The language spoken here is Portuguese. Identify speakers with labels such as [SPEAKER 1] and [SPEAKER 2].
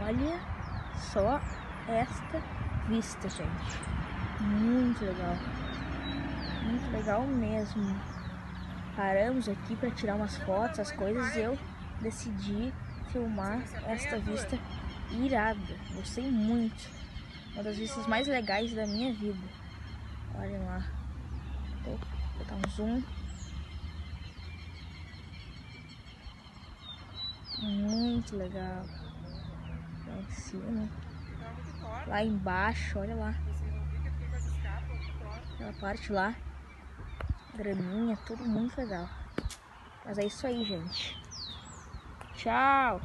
[SPEAKER 1] Olha só esta vista, gente. Muito legal mesmo. Paramos aqui para tirar umas fotos, as coisas, e eu decidi filmar esta vista irada. Gostei muito. Uma das vistas mais legais da minha vida. Olhem lá. Vou botar um zoom. Muito legal. Lá em cima. Lá embaixo, olha lá. Aquela parte lá. Graminha, tudo muito legal. Mas é isso aí, gente. Tchau!